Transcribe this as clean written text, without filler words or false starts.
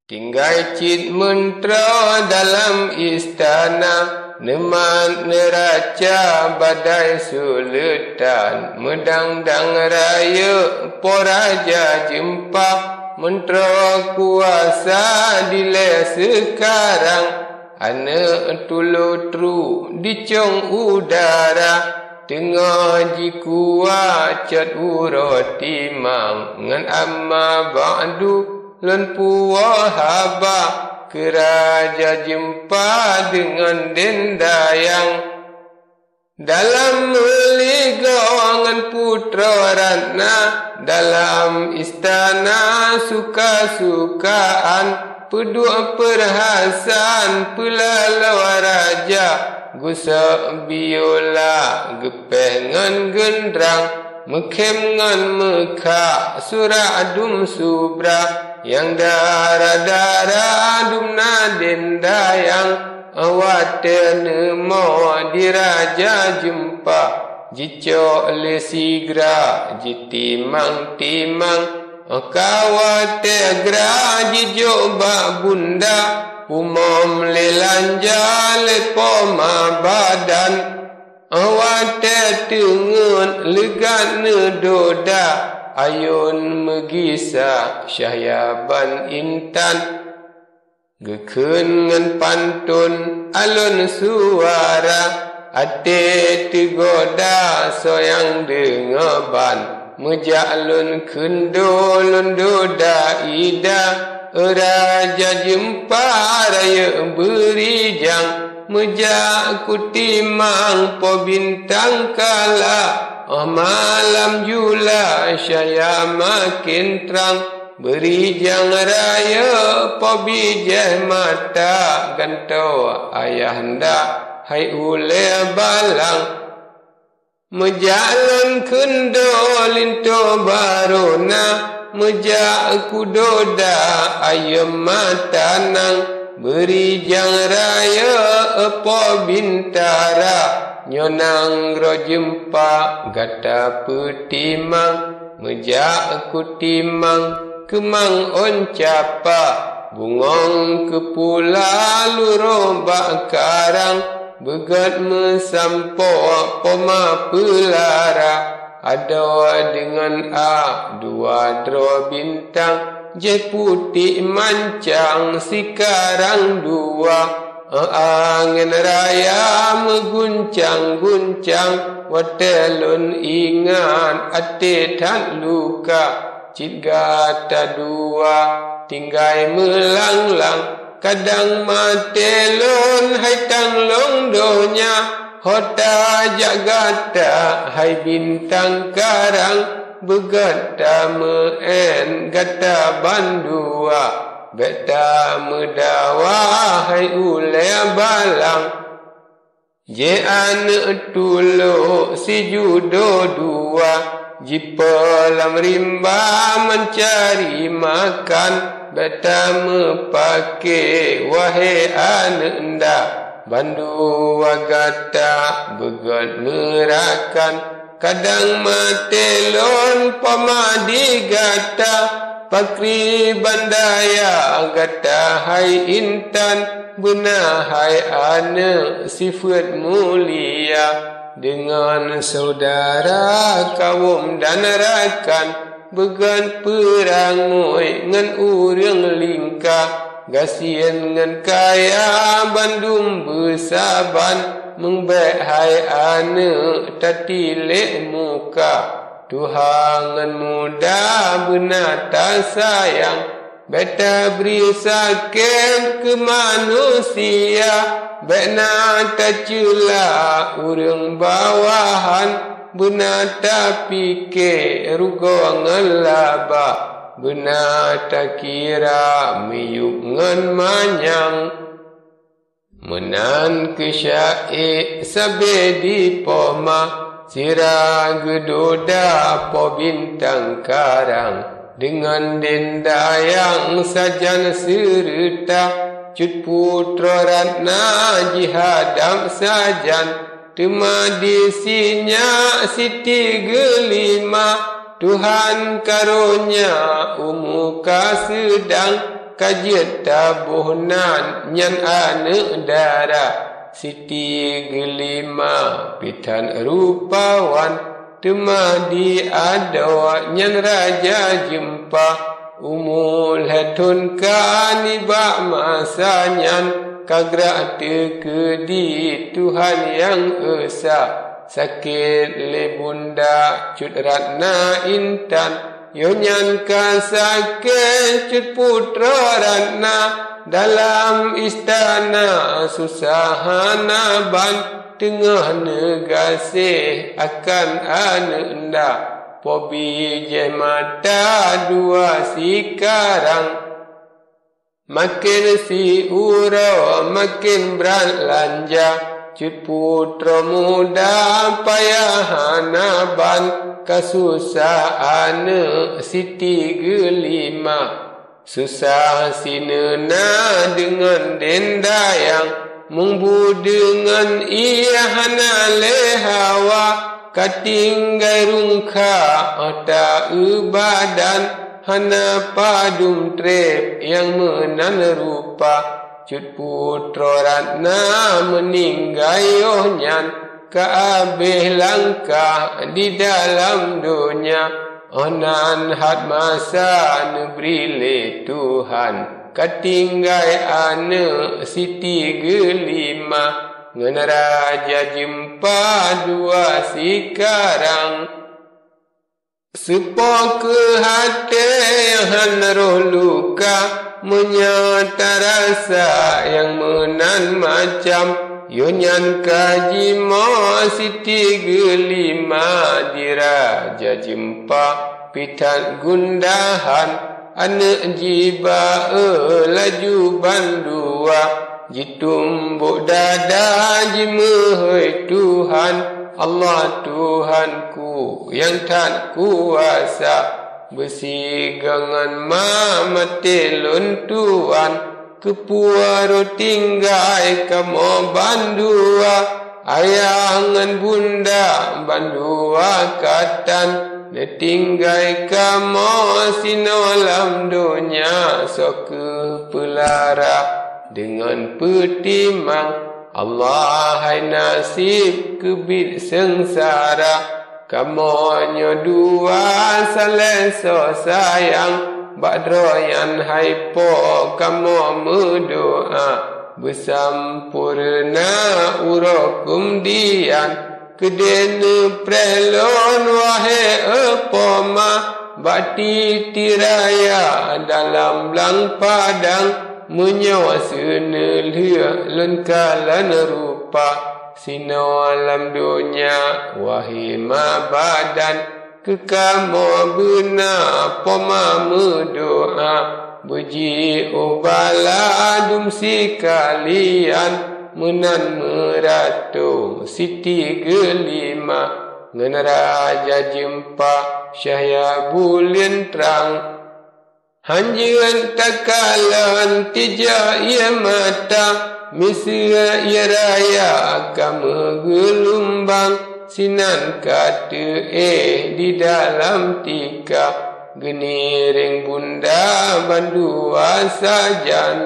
Tinggai cit mentera dalam istana, neman neraca badai sultan, medang-dang raya poraja jempa, mentera kuasa dile sekarang, anak tulu tru dicong udara, tengah jikua cat uroti mang, ngan amma ba'du lon puwa haba, keraja jempa dengan dendayang, dalam meligongan putra ratna, dalam istana suka-sukaan, pedua perhasan pelalau raja, gusak biola gepengan gendrang, mekem ngan mekak surah dum subra, yang darah-darah dumna dendayang, awate nemo diraja jempa, jico le sigra jitimang-timang, kawate gra jijo ba bunda, umom le lanja le poma badan, awate tengen legan nedoda, ayun megisa syahyaban intan, geken ngan pantun alun suara, ate tigoda soyang dengaban, mejalun kendo lundoda ida, raja jempa raya berijang, mejak kutimang po bintang kala, malam jula syaya makin terang, berijang raya po bijah mata, gantau ayahanda hai ule balang, mejalan kendo linto barona, mejak kudoda ayam matanang, berijang raya po bintara, nyonang rojempa gata petimang, mejak kutimang kemang oncapa, bungong kepula lurobak karang, begat mesampo poma pelara, ada dengan dua dro bintang, je putih mancang sekarang dua, angin raya mengguncang-guncang, watelun ingat ate tak luka, cit gata dua tinggai melanglang, kadang matelun hai tanglong donya, hota jagata hai bintang karang, begata meen gata bandua, beta medawa hai ule balang, je ane tulo si judo dua, jipelam rimba mencari makan, beta mepake wahai ananda, bandu wagata begat merakan, kadang matelon pamadi gata, pakri bandaya gata hai intan, benar hai ane sifat mulia, dengan saudara kaum dan rakan, began perangoi ngan urang lingka, gasian ngan kaya bandum besaban, mengbaik hai ane tatilek muka, Tuhan muda benata sayang, beta beri sakit ke manusia, benata cula urang bawahan, benata pikir rugo ngelaba, benata kira miyuk ngan manyang, menan kesyaik sabe di poma, sirah gedoda po bintang karang, dengan dendayang sajan serta, cut putra ratna jihadam sajan, temadi sinya siti gelima, Tuhan karunia umuka sedang, kajian tabuhnan nyan ane dara Siti gelima pitan rupawan temadi ada nyan raja jempa umul hatun kanibak masanyan kagra tekedi Tuhan yang esa sakit le bunda cut ratna intan yonyan ka sakit cut putra ratna dalam istana susahana ban tengah negasi akan anda pobi je mata dua sekarang makin si ura makin berlanja cut putra muda payahana ban kasusaan Siti gelima susah sinena dengan dendayang mungbu dengan ia hana lehawa katinggai rungka ota badan hana padum trep yang menan rupa cut putra ratna meninggai ohnyan kaabeh langkah di dalam dunia onan hat masa nebrile Tuhan katinggai ane Siti gelima ngan raja jempa dua sekarang sepo ke hati yang roh luka menyata rasa yang menan macam yonyan kaji mo Siti gelima di raja jempa pitan gundahan ane jiba laju bandua jitumbuk dada jimehoi Tuhan Allah Tuhanku yang tak kuasa besi gangan mati luntuan kepuaro tinggai kamu bandua ayangan bunda bandua katan netinggai kamu sinolam dunia sok pelara dengan petimang Allah hai nasib kebit sengsara kamu dua saleso sayang badroyan hai po kamu berdoa bersampurna urakum dian kedene prelon wahe epoma bati tiraya dalam lang padang menyawa senelia lengkalan rupa sino alam dunia wahima badan kekamu bena poma doa beji ubala dum sekalian menan meratu Siti gelima ngan raja jempa syahya bulan terang hanjian takalan tija ia mata misra ia raya kamu gelumbang sinan kata di dalam tika geniring bunda bandua sajan